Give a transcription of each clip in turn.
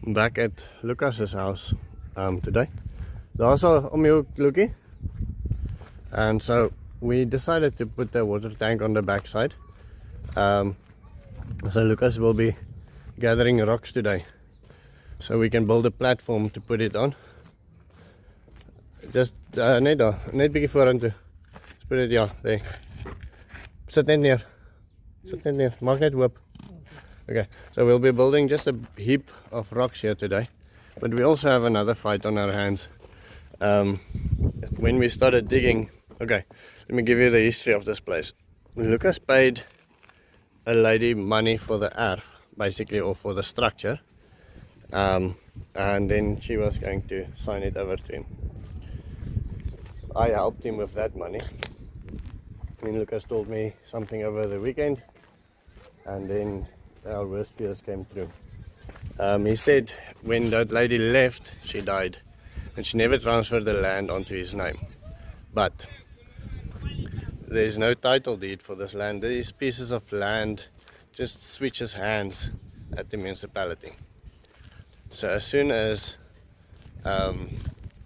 back at Lucas's house today. Daar's om die hoek, Lukie. And so we decided to put the water tank on the back side. So Lucas will be gathering rocks today, so we can build a platform to put it on. Just net daar, net bietjie vorentoe. Let's put it, ja, there. Sit net neer. Sit net neer. Maak net oop. Okay, so we'll be building just a heap of rocks here today, but we also have another fight on our hands. When we started digging, okay, let me give you the history of this place. Lucas paid a lady money for the erf, basically, or for the structure, and then she was going to sign it over to him. I helped him with that money. Then Lucas told me something over the weekend, and then our worst fears came true. He said when that lady left, she died, and she never transferred the land onto his name. But there's no title deed for this land. These pieces of land just switches hands at the municipality. So as soon as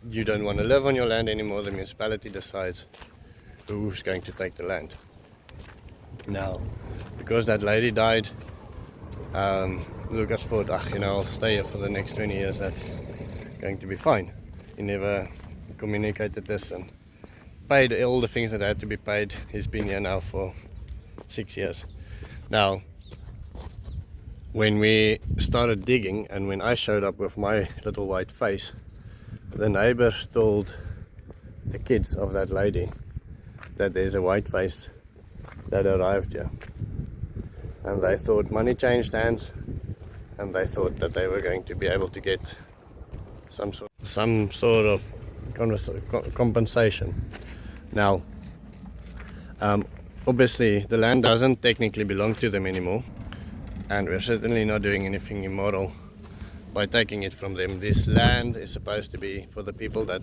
you don't want to live on your land anymore, the municipality decides who's going to take the land. Now, because that lady died, Lucas thought, I'll stay here for the next 20 years, that's going to be fine. He never communicated this and paid all the things that had to be paid. He's been here now for 6 years. Now, when we started digging and when I showed up with my little white face, the neighbors told the kids of that lady that there's a white face that arrived here. And they thought money changed hands, and they thought that they were going to be able to get some sort of compensation. Now, obviously the land doesn't technically belong to them anymore, and we're certainly not doing anything immoral by taking it from them. This land is supposed to be for the people that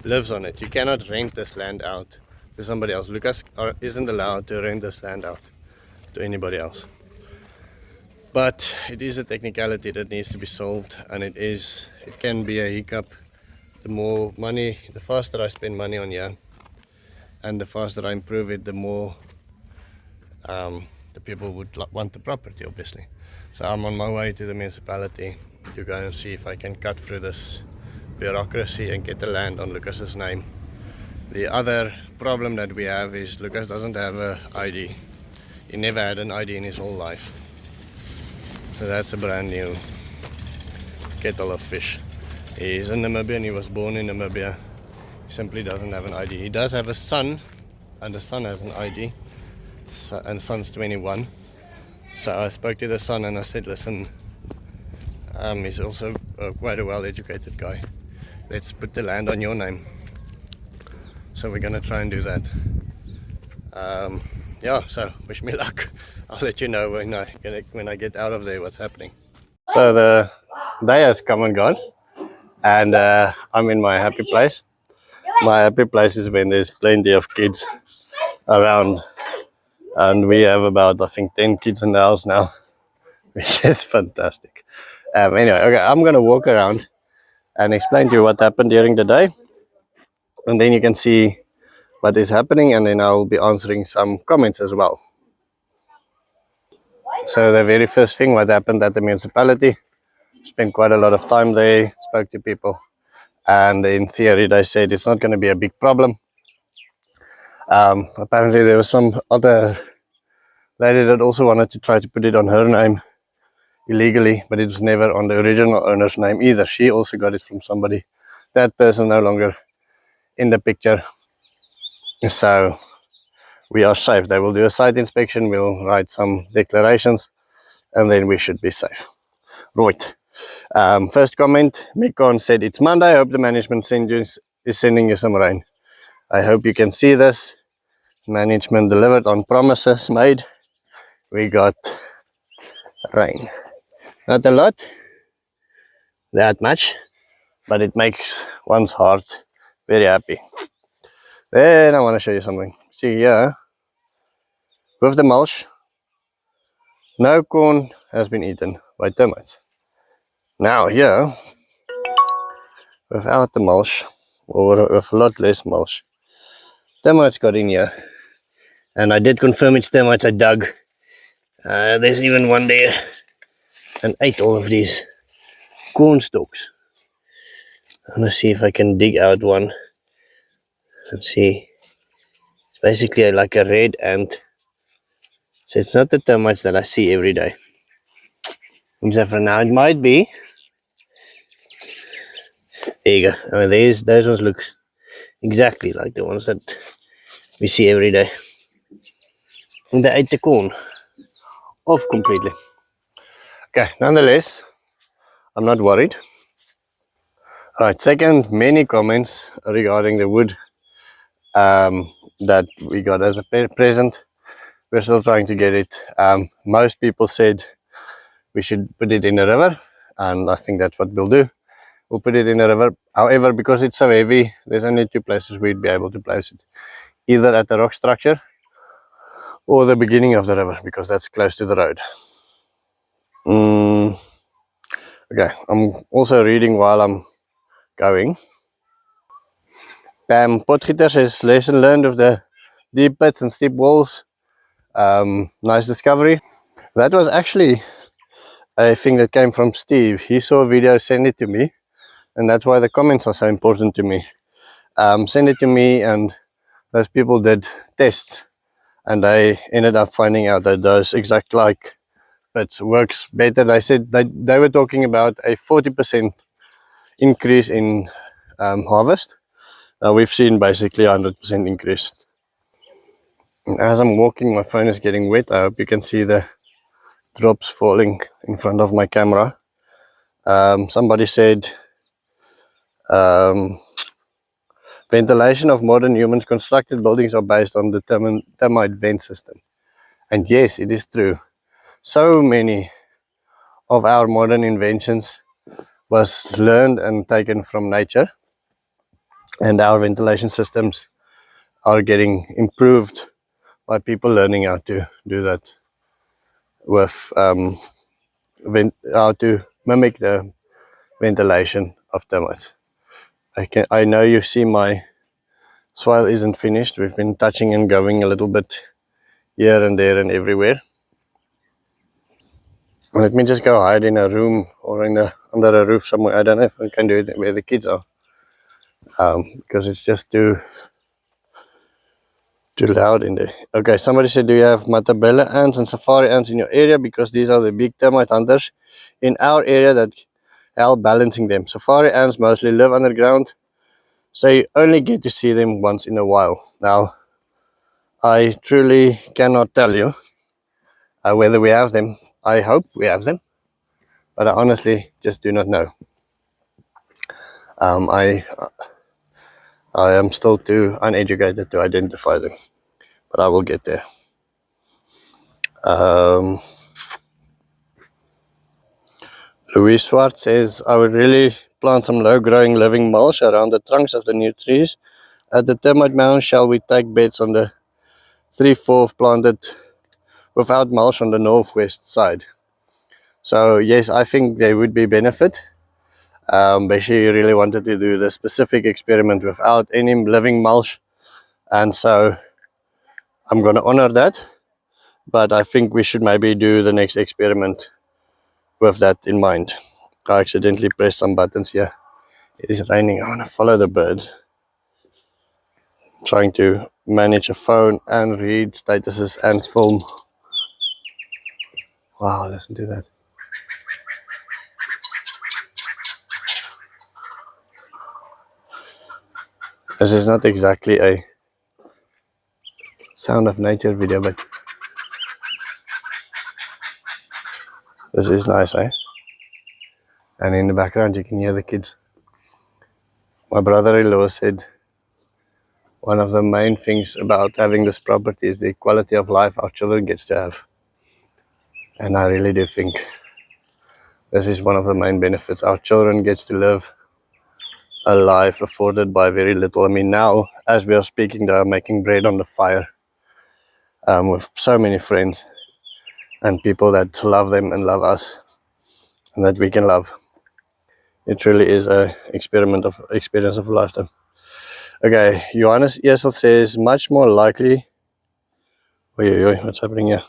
lives on it. You cannot rent this land out to somebody else. Lucas isn't allowed to rent this land out to anybody else. But it is a technicality that needs to be solved, and it can be a hiccup. The faster I spend money on here and the faster I improve it, the more the people would want the property, obviously. So I'm on my way to the municipality to go and see if I can cut through this bureaucracy and get the land on Lucas's name. The other problem that we have is Lucas doesn't have an ID. He never had an ID in his whole life. So that's a brand new kettle of fish. He's in Namibia and he was born in Namibia. He simply doesn't have an ID. He does have a son, and the son has an ID, and the son's 21. So I spoke to the son and I said, listen, he's also quite a well-educated guy. Let's put the land on your name. So we're going to try and do that. Yeah, so wish me luck. I'll let you know when I get out of there what's happening. So the day has come and gone, and I'm in my happy place. My happy place is when there's plenty of kids around, and we have about, I think, 10 kids in the house now, which is fantastic. Anyway, okay, I'm gonna walk around and explain to you what happened during the day, and then you can see what is happening, and then I'll be answering some comments as well. So the very first thing, what happened at the municipality, spent quite a lot of time there, spoke to people, and in theory they said it's not going to be a big problem. Apparently there was some other lady that also wanted to try to put it on her name illegally, but it was never on the original owner's name either. She also got it from somebody. That person no longer in the picture. So we are safe. They will do a site inspection, we'll write some declarations, and then we should be safe. Right. First comment, Mikon said, it's Monday, I hope the management is sending you some rain. I hope you can see this. Management delivered on promises made. We got rain. Not a lot, that much, but it makes one's heart very happy. Then I want to show you something. See here, with the mulch, no corn has been eaten by termites. Now here, without the mulch, or with a lot less mulch, termites got in here. And I did confirm it's termites I dug. There's even one there and ate all of these corn stalks. I'm gonna see if I can dig out one and see. It's basically like a red ant. So it's not the termites that I see every day. Except for now, it might be. There you go. I mean, those ones look exactly like the ones that we see every day. And they ate the corn off completely. Okay, nonetheless, I'm not worried. Right, second, many comments regarding the wood that we got as a present. We're still trying to get it. Most people said we should put it in a river, and I think that's what we'll do. We'll put it in a river. However, because it's so heavy, there's only two places we'd be able to place it. Either at the rock structure or the beginning of the river, because that's close to the road. Okay, I'm also reading while I'm going. Potgieter says, lesson learned of the deep pits and steep walls. Nice discovery. That was actually a thing that came from Steve. He saw a video, sent it to me, and that's why the comments are so important to me. Send it to me, and those people did tests, and they ended up finding out that those exact like pits works better. They said they were talking about a 40% increase in harvest. We've seen basically 100% increase. And as I'm walking, my phone is getting wet. I hope you can see the drops falling in front of my camera. Somebody said ventilation of modern humans constructed buildings are based on the termite vent system. And yes, it is true. So many of our modern inventions was learned and taken from nature, and our ventilation systems are getting improved by people learning how to do that with how to mimic the ventilation of termites. I know you see my swale isn't finished. We've been touching and going a little bit here and there and everywhere. Let me just go hide in a room or under a roof somewhere. I don't know if I can do it where the kids are, because it's just too loud in there. Okay, somebody said, do you have matabele ants and safari ants in your area? Because these are the big termite hunters in our area that help balancing them. Safari ants mostly live underground, so you only get to see them once in a while. Now, I truly cannot tell you whether we have them. I hope we have them, but I honestly just do not know. I am still too uneducated to identify them, but I will get there. Louis Swart says, I would really plant some low-growing living mulch around the trunks of the new trees. At the termite mound, shall we take beds on the 3/4 planted without mulch on the northwest side? So yes, I think there would be benefit. Beshy really wanted to do the specific experiment without any living mulch, and so I'm going to honor that, but I think we should maybe do the next experiment with that in mind. I accidentally pressed some buttons here. It is raining. I want to follow the birds. I'm trying to manage a phone and read statuses and film. Wow, listen to that. This is not exactly a sound of nature video, but this is nice, eh? And in the background you can hear the kids. My brother-in-law said one of the main things about having this property is the quality of life our children gets to have. And I really do think this is one of the main benefits. Our children gets to live a life afforded by very little. I mean, now, as we are speaking, they are making bread on the fire with so many friends and people that love them and love us and that we can love. It really is a experience of a lifetime. Okay, Johannes Esel says much more likely. What's happening here?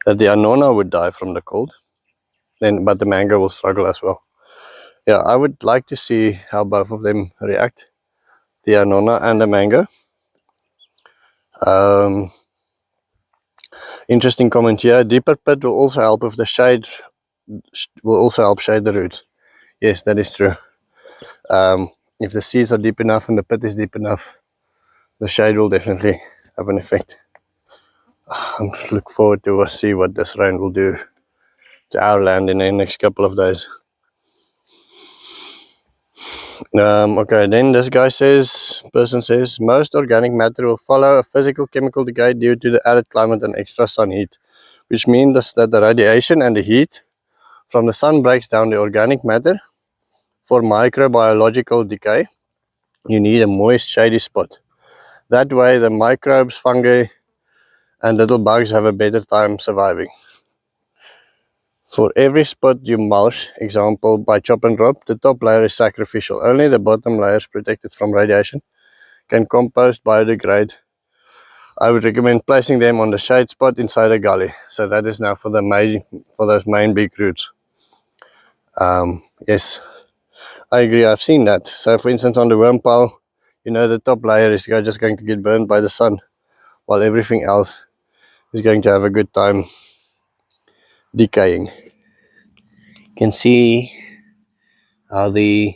That the Anona would die from the cold, but the mango will struggle as well. Yeah, I would like to see how both of them react, the Anona and the mango. Interesting comment here. Deeper pit will also help with the shade. Will also help shade the roots. Yes, that is true. If the seeds are deep enough and the pit is deep enough, the shade will definitely have an effect. I look forward to see what this rain will do to our land in the next couple of days. Okay, then this person says, most organic matter will follow a physical chemical decay due to the arid climate and extra sun heat, which means that the radiation and the heat from the sun breaks down the organic matter. For microbiological decay, you need a moist, shady spot. That way, the microbes, fungi, and little bugs have a better time surviving. For every spot you mulch, example by chop and drop, the top layer is sacrificial. Only the bottom layer is protected from radiation, can compost, biodegrade. I would recommend placing them on the shade spot inside a gully. So that is now for those main big roots. Yes, I agree. I've seen that. So for instance, on the worm pile, the top layer is just going to get burned by the sun, while everything else is going to have a good time decaying. You can see how the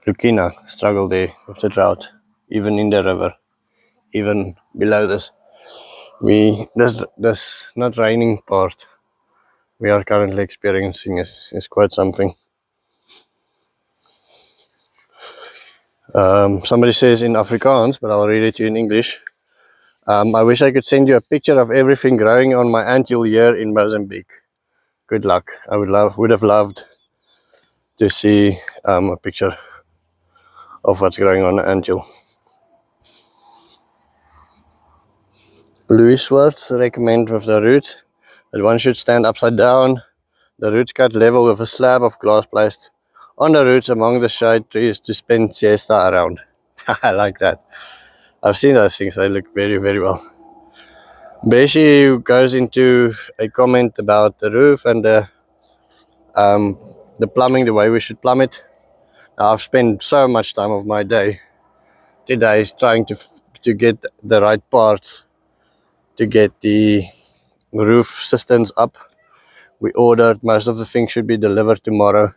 Lucina struggle there with the drought, even in the river, even below this. This not raining part we are currently experiencing is quite something. Somebody says in Afrikaans, but I'll read it to you in English. I wish I could send you a picture of everything growing on my anthill here in Mozambique. Good luck. I would have loved to see a picture of what's growing on the anthill. Louis Schwartz recommends with the roots that one should stand upside down, the roots cut level with a slab of glass placed on the roots among the shade trees to spend siesta around. I like that. I've seen those things, they look very, very well. Beshy goes into a comment about the roof and the plumbing, the way we should plumb it. Now, I've spent so much time of my day today trying to get the right parts to get the roof systems up. We ordered, most of the things should be delivered tomorrow.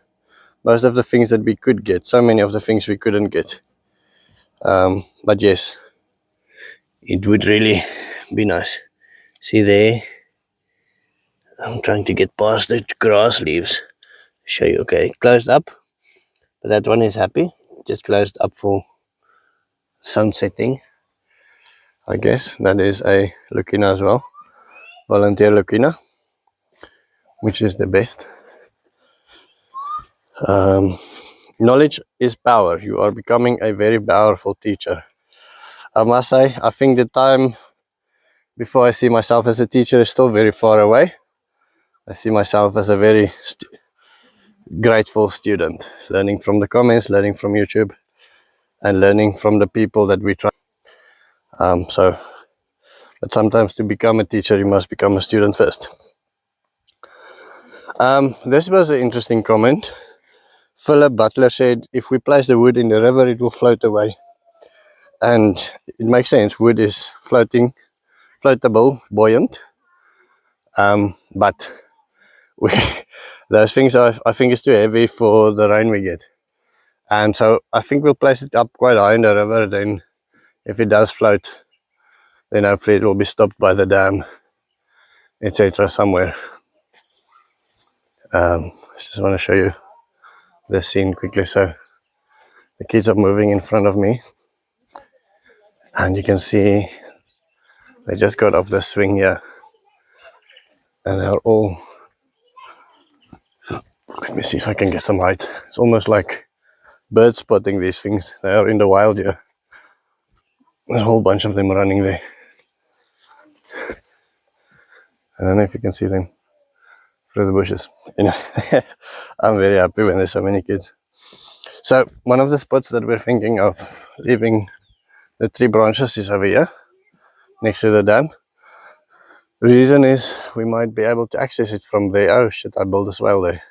Most of the things that we could get, so many of the things we couldn't get. But yes, it would really be nice. See there, I'm trying to get past the grass leaves. Show you, okay, closed up, but that one is happy, just closed up for sun setting. I guess that is a Lucina as well, volunteer Lucina, which is the best. Knowledge is power. You are becoming a very powerful teacher. I must say, I think the time before I see myself as a teacher is still very far away. I see myself as a very grateful student, learning from the comments, learning from YouTube, and learning from the people that we try. But sometimes to become a teacher, you must become a student first. This was an interesting comment. Felle Butler said, if we place the wood in the river, it will float away. And it makes sense. Wood is floatable, buoyant. But those things I think is too heavy for the rain we get. And so I think we'll place it up quite high in the river. Then if it does float, then hopefully it will be stopped by the dam, etc. somewhere. I just want to show you the scene quickly. So the kids are moving in front of me. And you can see they just got off the swing here. And they're all... Let me see if I can get some height. It's almost like bird spotting these things. They are in the wild here. There's a whole bunch of them running there. I don't know if you can see them through the bushes. You know, I'm very happy when there's so many kids. So one of the spots that we're thinking of leaving the tree branches is over here, next to the dam. The reason is we might be able to access it from there. Oh shit, I built a swale there.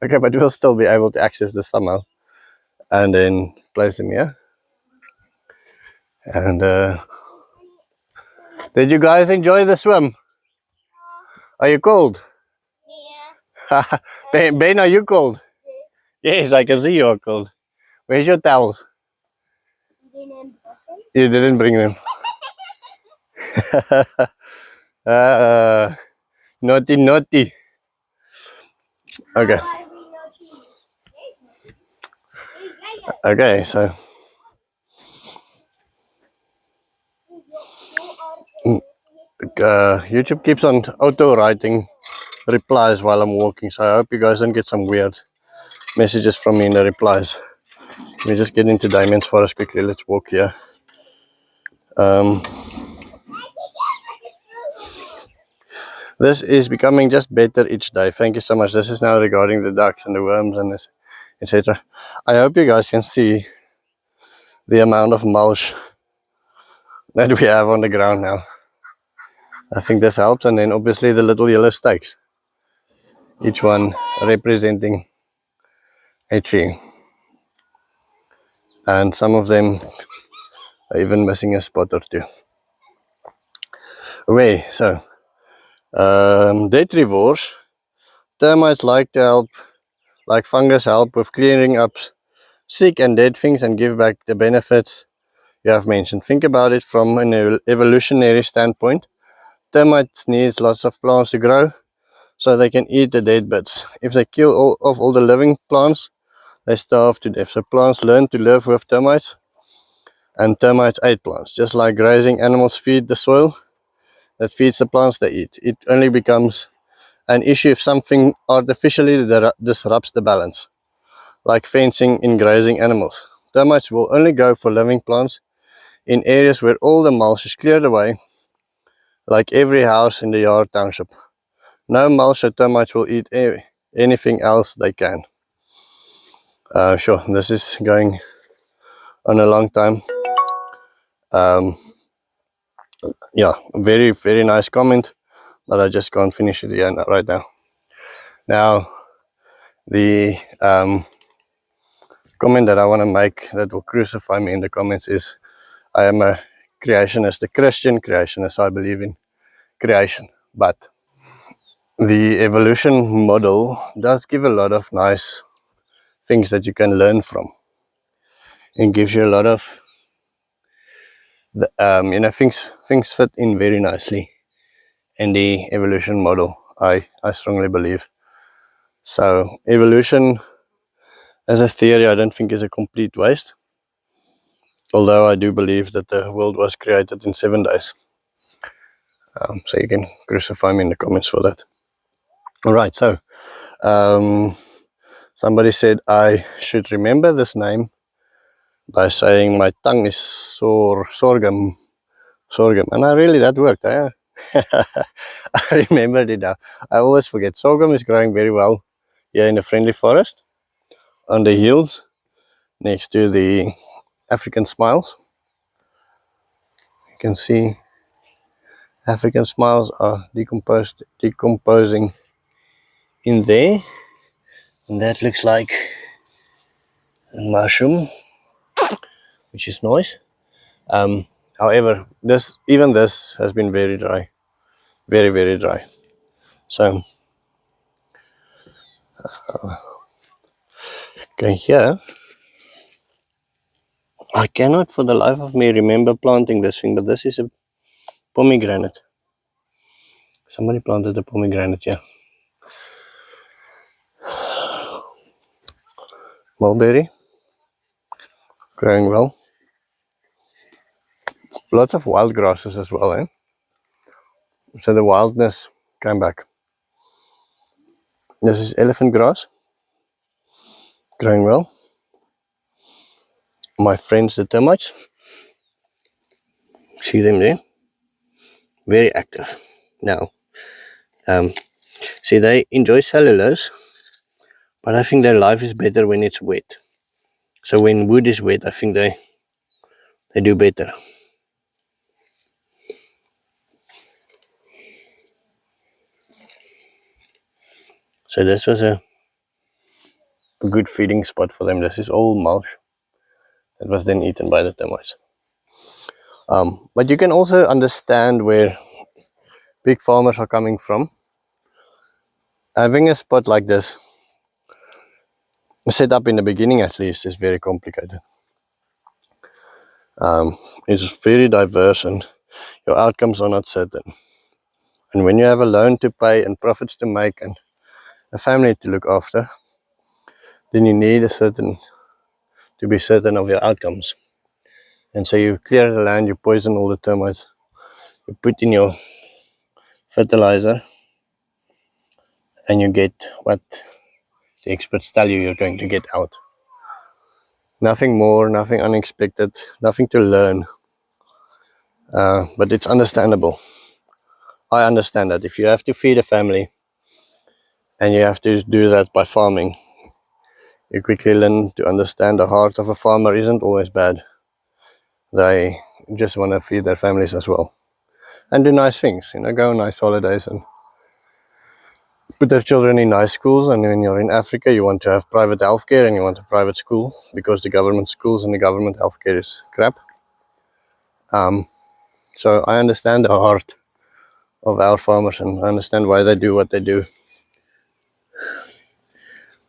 Okay, but we'll still be able to access this somehow. And then place them here. And did you guys enjoy the swim? Are you cold? Yeah. Ben, are you cold? Yes, I can see you're cold. Where's your towels? You didn't bring them. Naughty, naughty. Okay. Okay, so YouTube keeps on auto-writing replies while I'm walking, so I hope you guys don't get some weird messages from me in the replies. Let me just get into Damien's forest quickly. Let's walk here. This is becoming just better each day. Thank you so much. This is now regarding the ducks and the worms and this, etc. I hope you guys can see the amount of mulch that we have on the ground now. I think this helps, and then obviously the little yellow stakes, each one representing a tree, and some of them are even missing a spot or two. Okay, so detrivores, termites like to help, like fungus, help with clearing up sick and dead things and give back the benefits you have mentioned. Think about it from an evolutionary standpoint. Termites need lots of plants to grow so they can eat the dead bits. If they kill all the living plants, they starve to death. So plants learn to live with termites, and termites eat plants. Just like grazing animals feed the soil that feeds the plants they eat. It only becomes an issue if something artificially disrupts the balance, like fencing in grazing animals. Termites will only go for living plants in areas where all the mulch is cleared away, like every house in the Yard Township. No mulch, so termites will eat anything else they can. Sure, this is going on a long time. Yeah, very, very nice comment, but I just can't finish it again right now. Now, the comment that I want to make that will crucify me in the comments is, I am a creationist, a Christian creationist. I believe in creation, but the evolution model does give a lot of nice things that you can learn from. It gives you a lot of things fit in very nicely in the evolution model. I strongly believe. So evolution as a theory, I don't think is a complete waste. Although I do believe that the world was created in 7 days. So you can crucify me in the comments for that. Alright, so somebody said I should remember this name by saying my tongue is sorghum, and that worked. I remembered it now. I always forget. Sorghum is growing very well here in the friendly forest on the hills next to the African smiles. You can see African smiles are decomposing in there, and that looks like a mushroom, which is nice. However, this has been very dry, very, very dry. So okay, here I cannot for the life of me remember planting this thing, but this is a pomegranate. Somebody planted a pomegranate here. Mulberry, growing well. Lots of wild grasses as well, eh? So the wildness came back. This is elephant grass, growing well. My friends the termites, see them there, very active now. See, they enjoy cellulose, but I think their life is better when it's wet. So when wood is wet, I think they do better. So this was a good feeding spot for them. This is all mulch. It was then eaten by the termites. But you can also understand where big farmers are coming from. Having a spot like this, set up in the beginning at least, is very complicated. It's very diverse and your outcomes are not certain. And when you have a loan to pay and profits to make and a family to look after, then you need to be certain of your outcomes. And so you clear the land, you poison all the termites, you put in your fertilizer, and you get what the experts tell you you're going to get out. Nothing more, nothing unexpected, nothing to learn. But it's understandable. I understand that if you have to feed a family and you have to do that by farming, you quickly learn to understand the heart of a farmer isn't always bad. They just want to feed their families as well and do nice things, go on nice holidays and put their children in nice schools. And when you're in Africa, you want to have private healthcare and you want a private school because the government schools and the government healthcare is crap. So I understand the heart of our farmers and I understand why they do what they do.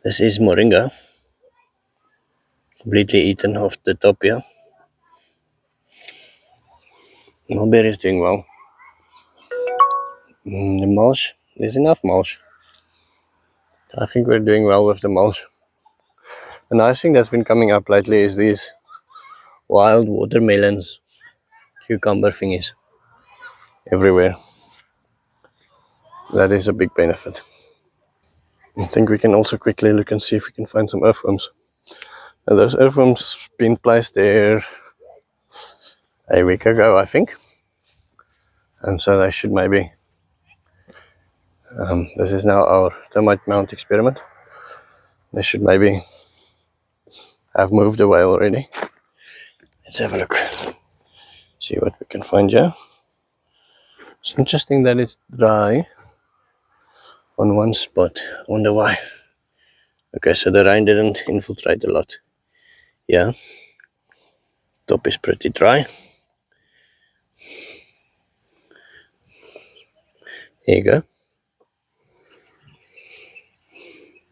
This is moringa, completely eaten off the top here. Mulberry is doing well. The mulch, there's enough mulch. I think we're doing well with the mulch. The nice thing that's been coming up lately is these wild watermelons, cucumber thingies everywhere. That is a big benefit. I think we can also quickly look and see if we can find some earthworms. Now, those earthworms been placed there a week ago, I think. And so they should maybe, this is now our termite mount experiment. They should maybe have moved away already. Let's have a look. See what we can find here. It's interesting that it's dry on one spot. I wonder why. Okay, so the rain didn't infiltrate a lot. Yeah. Top is pretty dry. Here you go.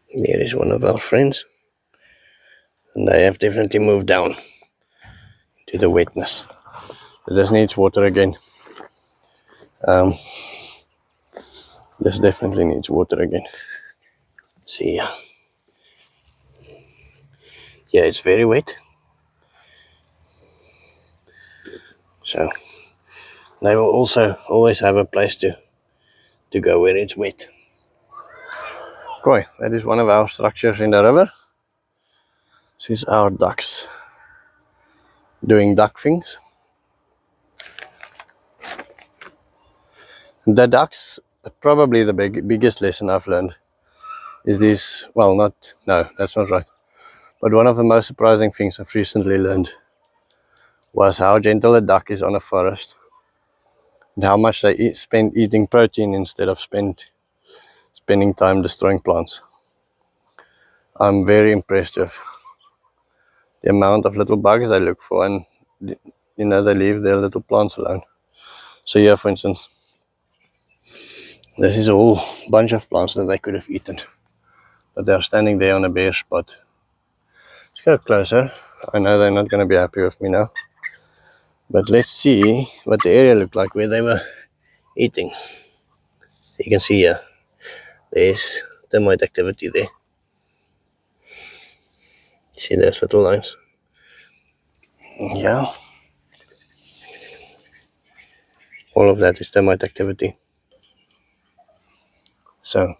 Here is one of our friends. And they have definitely moved down to the wetness. This needs water again. This definitely needs water again. See ya. Yeah, it's very wet. So they will also always have a place to go where it's wet. Okay, that is one of our structures in the river. This is our ducks doing duck things. The ducks, probably the biggest lesson I've learned is this, no, that's not right. But one of the most surprising things I've recently learned was how gentle a duck is on a forest and how much they spend eating protein instead of spending time destroying plants. I'm very impressed with the amount of little bugs they look for, and they leave their little plants alone. So here, for instance, this is a whole bunch of plants that they could have eaten, but they're standing there on a bare spot. Let's go closer. I know they're not going to be happy with me now, but let's see what the area looked like where they were eating. You can see here, there's termite activity there. See those little lines? Yeah. All of that is termite activity. So,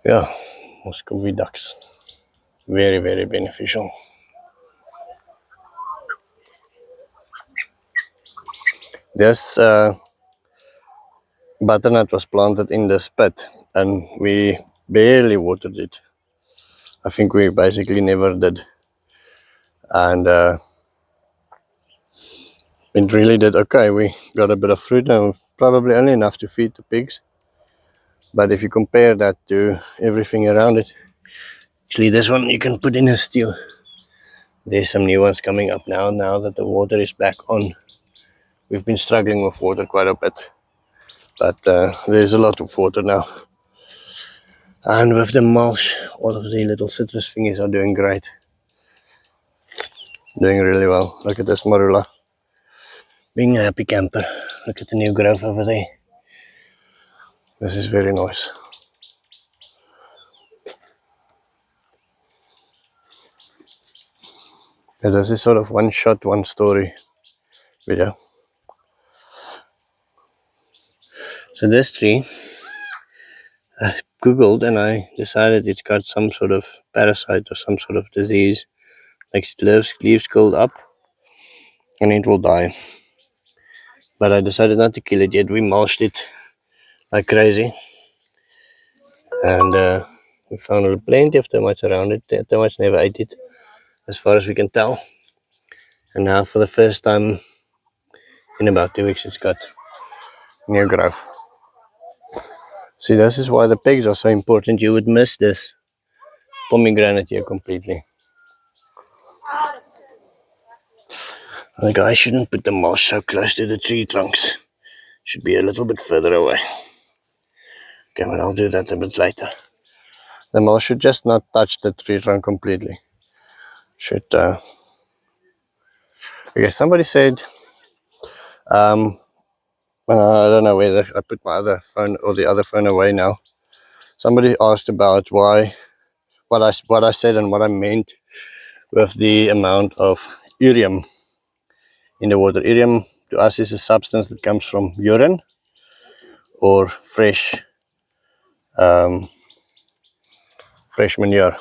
yeah, Muscovy ducks. Very, very beneficial. This butternut was planted in this pit, and we barely watered it. I think we basically never did, and it really did okay. We got a bit of fruit now, probably only enough to feed the pigs. But if you compare that to everything around it, actually this one you can put in a stew. There's some new ones coming up now that the water is back on. We've been struggling with water quite a bit, but there's a lot of water now. And with the mulch, all of the little citrus thingies are doing great. Doing really well. Look at this marula. Being a happy camper. Look at the new growth over there. This is very nice. Yeah, this is sort of one shot, one story video. So this tree, I googled and I decided it's got some sort of parasite or some sort of disease. Like leaves curled up and it will die. But I decided not to kill it yet. We mulched it like crazy. And we found plenty of termites around it. The termites never ate it, as far as we can tell. And now for the first time in about 2 weeks it's got new growth. See, this is why the pigs are so important. You would miss this pomegranate here completely. Like, I shouldn't put the mulch so close to the tree trunks. Should be a little bit further away. Okay, but I'll do that a bit later. The mulch should just not touch the tree trunk completely. Should okay, somebody said I don't know whether I put my other phone or the other phone away now. Somebody asked about what I said and what I meant with the amount of urium in the water. Urium to us is a substance that comes from urine or fresh manure.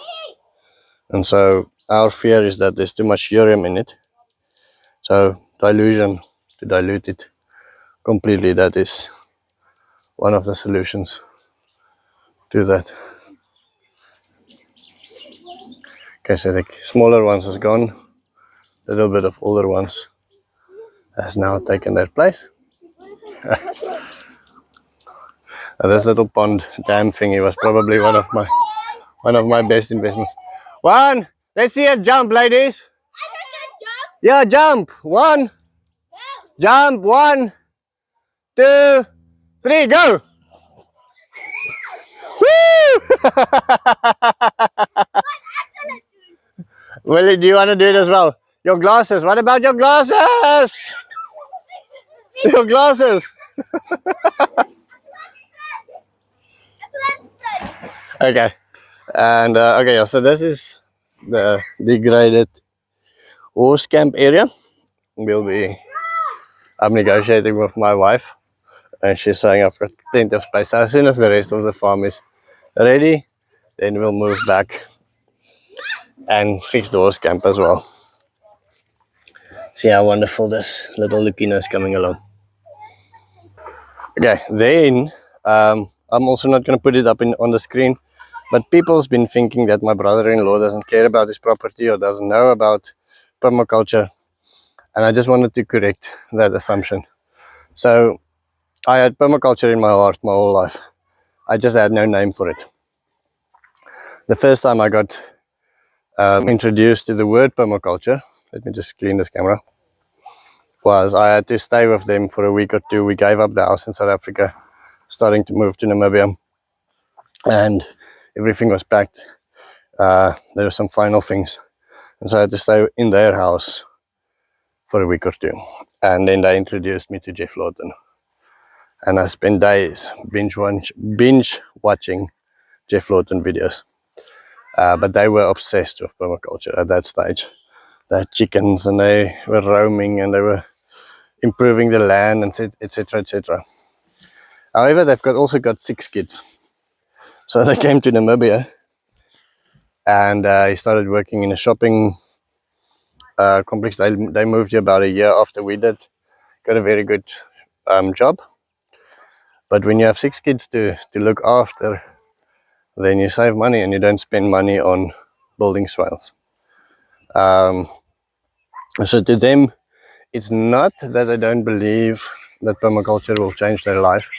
And so our fear is that there's too much urium in it. So dilution, to dilute it completely, that is one of the solutions to that. Okay, so the smaller ones is gone. A little bit of older ones has now taken their place. This little pond dam thingy was probably one of my best investments. One, let's see a jump, ladies. I'm not gonna jump. Yeah, jump. One. No. Jump. 1, 2, 3, go. Woo! Willie, do you want to do it as well? Your glasses. What about your glasses? Your glasses. Okay. And okay, so this is the degraded horse camp area. I'm negotiating with my wife, and she's saying I've got plenty of space. As soon as the rest of the farm is ready, then we'll move back and fix the horse camp as well. See how wonderful this little Lucina is coming along. Okay, then I'm also not going to put it up on the screen, but people's been thinking that my brother-in-law doesn't care about his property or doesn't know about permaculture, and I just wanted to correct that assumption. So I had permaculture in my heart my whole life. I just had no name for it. The first time I got introduced to the word permaculture, let me just clean this camera, was I had to stay with them for a week or two. We gave up the house in South Africa, starting to move to Namibia, and everything was packed. There were some final things, and so I had to stay in their house for a week or two. And then they introduced me to Jeff Lawton, and I spent days binge watching Jeff Lawton videos. But they were obsessed with permaculture at that stage. They had chickens and they were roaming and they were improving the land, and etc, etc. However, they've also got 6 kids. So they came to Namibia, and he started working in a shopping complex. They moved here about a year after we did. Got a very good job. But when you have 6 kids to look after, then you save money and you don't spend money on building swales. So to them, it's not that they don't believe that permaculture will change their life.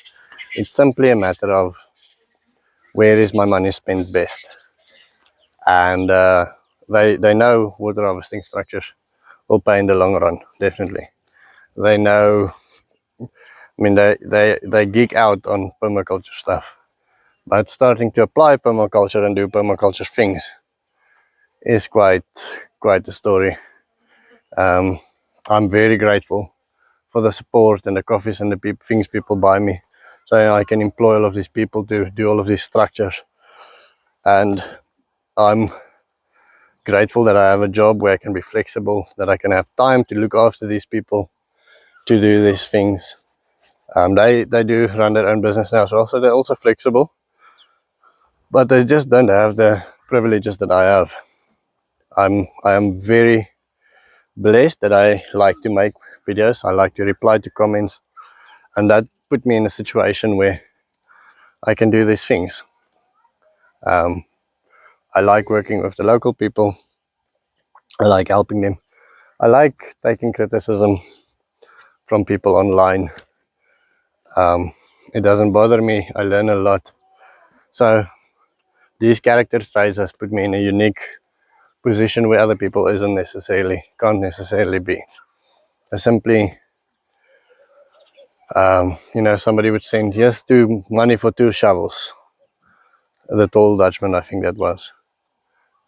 It's simply a matter of where is my money spent best. And they know water harvesting structures will pay in the long run, definitely. They know, I mean, they geek out on permaculture stuff. But starting to apply permaculture and do permaculture things is quite a story. I'm very grateful for the support and the coffees and the things people buy me, so I can employ all of these people to do all of these structures. And I'm grateful that I have a job where I can be flexible, that I can have time to look after these people, to do these things. They do run their own business now as well, so they're also flexible, but they just don't have the privileges that I have. I am very blessed that I like to make videos. I like to reply to comments, and that put me in a situation where I can do these things. I like working with the local people. I like helping them. I like taking criticism from people online. It doesn't bother me. I learn a lot. So these character traits has put me in a unique position where other people can't necessarily be. I simply, somebody would send yes to money for 2 shovels. The tall Dutchman, I think that was.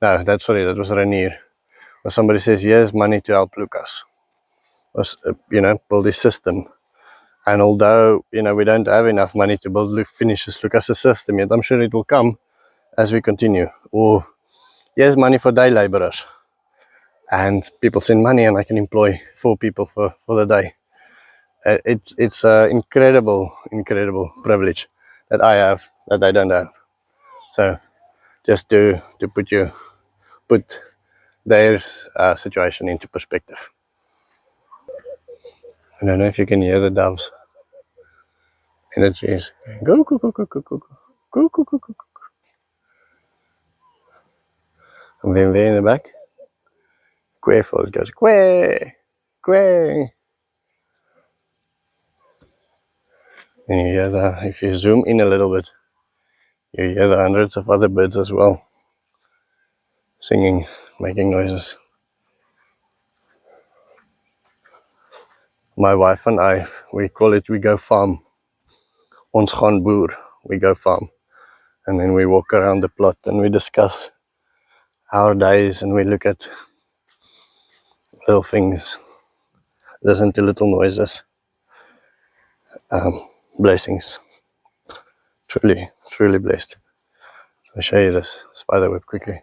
No, that was Renier. Or somebody says yes, money to help Lucas. Or, build this system. And although, we don't have enough money to finish this Lucas' system yet, I'm sure it will come as we continue. Or yes, money for day laborers. And people send money and I can employ 4 people for the day. It's an incredible privilege that I have, that they don't have. So just to put their situation into perspective. I don't know if you can hear the doves in the trees. Go, go, go, go, go, go, go, go, go, go, go. And then there in the back, quail goes quail, quail. And you hear if you zoom in a little bit, you hear the hundreds of other birds as well, singing, making noises. My wife and I, we call it, we go farm. Ons gaan boer, we go farm. And then we walk around the plot and we discuss our days and we look at little things, listen to little noises. Blessings. Truly, truly blessed. I'll show you this spider web quickly.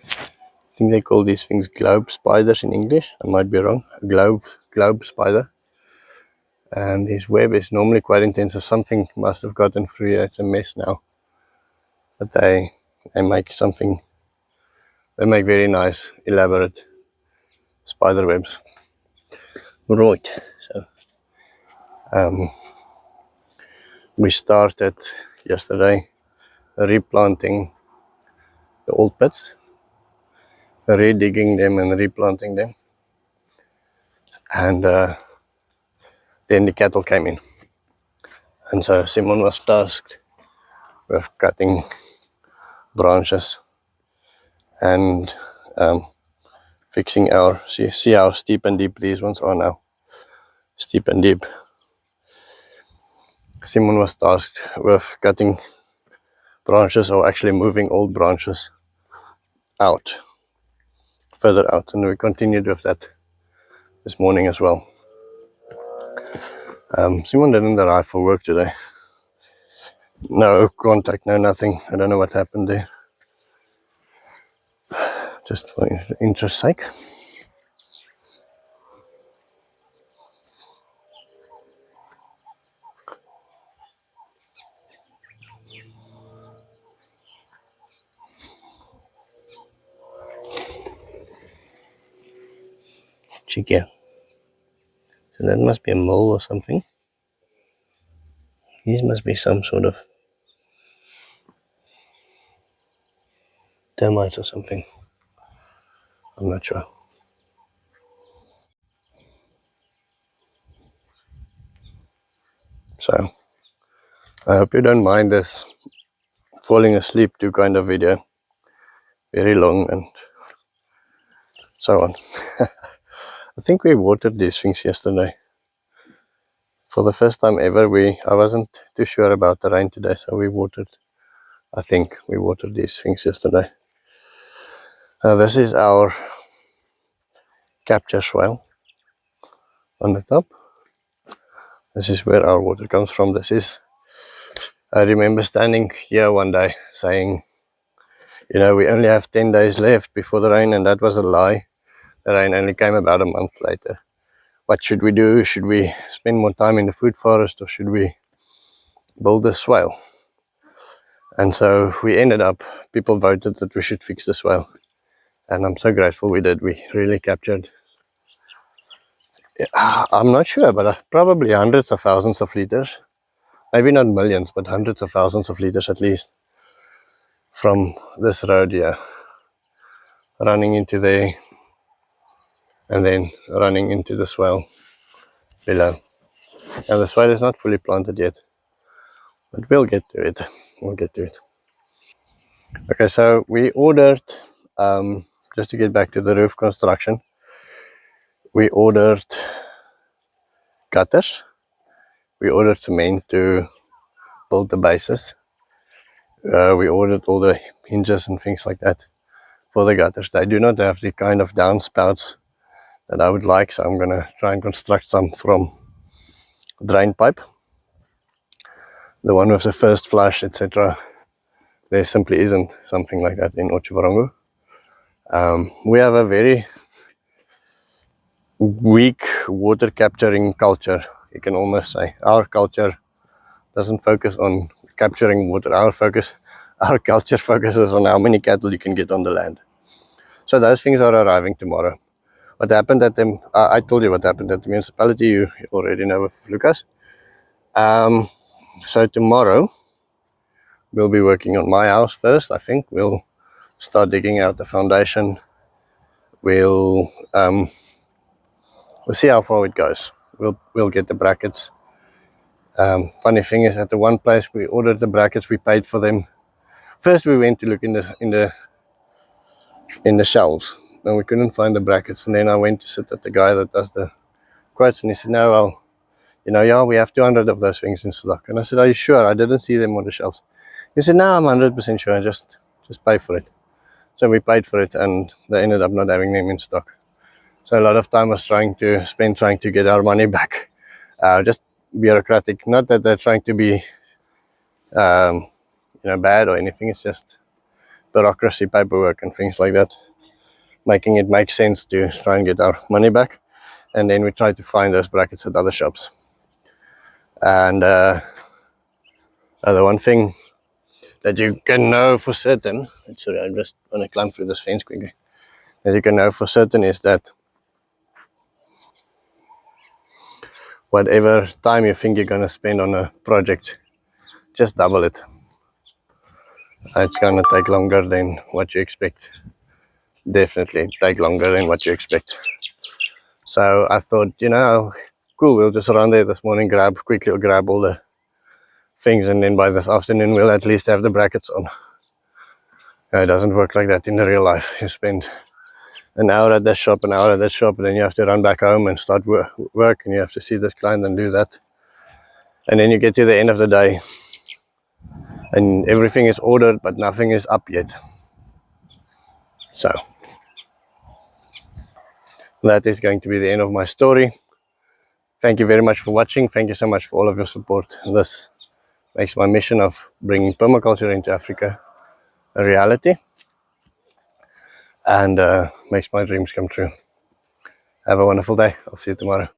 I think they call these things globe spiders in English. I might be wrong. A globe spider. And this web is normally quite intensive. Something must have gotten through here. It's a mess now. But they make something. They make very nice, elaborate spider webs. Right. So we started yesterday replanting the old pits, redigging them and replanting them. And then the cattle came in. And so Simon was tasked with cutting branches and fixing see how steep and deep these ones are now. Steep and deep. Simon was tasked with cutting branches, or actually moving old branches further out, and we continued with that this morning as well. Simon didn't arrive for work today. No contact, no nothing. I don't know what happened there. Just for interest's sake. Cheeky. So that must be a mole or something. These must be some sort of termites or something. I'm not sure. So I hope you don't mind this falling asleep to kind of video. Very long and so on. I think we watered these things yesterday. For the first time ever, I wasn't too sure about the rain today, so I think we watered these things yesterday. This is our capture swale on the top. This is where our water comes from. I remember standing here one day saying, you know, we only have 10 days left before the rain, and that was a lie. The rain only came about a month later. What should we do? Should we spend more time in the food forest, or should we build a swale? And so we ended up, people voted that we should fix the swale. And I'm so grateful we did. We really captured, I'm not sure, but probably hundreds of thousands of liters. Maybe not millions, but hundreds of thousands of liters at least from this road here, running into there and then running into the swale below. Now the swale is not fully planted yet, but we'll get to it. We'll get to it. Okay, so we ordered, just to get back to the roof construction, we ordered gutters. We ordered cement to build the bases. We ordered all the hinges and things like that for the gutters. They do not have the kind of downspouts that I would like, so I'm going to try and construct some from drain pipe. The one with the first flush, etc. There simply isn't something like that in Otjiwarongo. We have a very weak water capturing culture, you can almost say. Our culture doesn't focus on capturing water. Our culture focuses on how many cattle you can get on the land. So those things are arriving tomorrow. What happened at them? I told you what happened at the municipality. You already know with Lucas. So tomorrow we'll be working on my house first. I think we'll start digging out the foundation. We'll see how far it goes. We'll get the brackets. Funny thing is, at the one place we ordered the brackets, we paid for them. First we went to look in the shelves, and we couldn't find the brackets. And then I went to sit at the guy that does the quotes, and he said, "No, well, you know, yeah, we have 200 of those things in stock." And I said, "Are you sure? I didn't see them on the shelves." He said, "No, I'm 100% sure. Just pay for it." So we paid for it, and they ended up not having them in stock. So a lot of time was trying to get our money back. Just bureaucratic. Not that they're trying to be, bad or anything. It's just bureaucracy, paperwork, and things like that, making it make sense to try and get our money back. And then we try to find those brackets at other shops. And the one thing that you can know for certain, sorry, I just want to climb through this fence quickly, that you can know for certain is that whatever time you think you're going to spend on a project, just double it. It's going to take longer than what you expect. Definitely take longer than what you expect. So I thought, cool, we'll just run there this morning, quickly grab all the things, and then by this afternoon we'll at least have the brackets on. It doesn't work like that in the real life. You spend an hour at this shop, an hour at that shop, and then you have to run back home and start work, and you have to see this client and do that. And then you get to the end of the day and everything is ordered, but nothing is up yet. So that is going to be the end of my story. Thank you very much for watching. Thank you so much for all of your support. This makes my mission of bringing permaculture into Africa a reality, and makes my dreams come true. Have a wonderful day. I'll see you tomorrow.